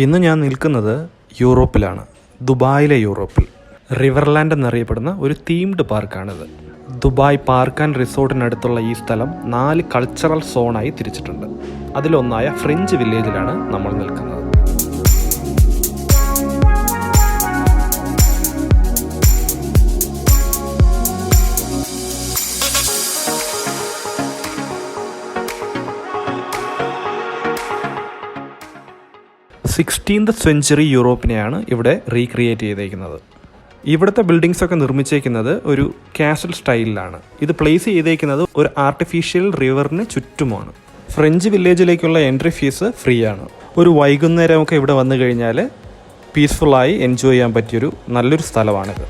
ഇന്ന് ഞാൻ നിൽക്കുന്നത് യൂറോപ്പിലാണ്, ദുബായിലെ യൂറോപ്പിൽ. റിവർലാൻഡ് എന്നറിയപ്പെടുന്ന ഒരു തീംഡ് പാർക്കാണിത്. ദുബായ് പാർക്ക് ആൻഡ് റിസോർട്ടിനടുത്തുള്ള ഈ സ്ഥലം 4 കൾച്ചറൽ സോണായി തിരിച്ചിട്ടുണ്ട്. അതിലൊന്നായ ഫ്രഞ്ച് വില്ലേജിലാണ് നമ്മൾ നിൽക്കുന്നത്. സിക്സ്റ്റീൻത് സെഞ്ച്വറി യൂറോപ്പിനെയാണ് ഇവിടെ റീക്രിയേറ്റ് ചെയ്തേക്കുന്നത്. ഇവിടുത്തെ ബിൽഡിങ്സൊക്കെ നിർമ്മിച്ചേക്കുന്നത് ഒരു കാസൽ സ്റ്റൈലിലാണ്. ഇത് പ്ലേസ് ചെയ്തേക്കുന്നത് ഒരു ആർട്ടിഫിഷ്യൽ റിവറിന് ചുറ്റുമാണ്. ഫ്രഞ്ച് വില്ലേജിലേക്കുള്ള എൻട്രി ഫീസ് ഫ്രീ ആണ്. ഒരു വൈകുന്നേരമൊക്കെ ഇവിടെ വന്നു കഴിഞ്ഞാൽ പീസ്ഫുള്ളായി എൻജോയ് ചെയ്യാൻ പറ്റിയൊരു നല്ലൊരു സ്ഥലമാണിത്.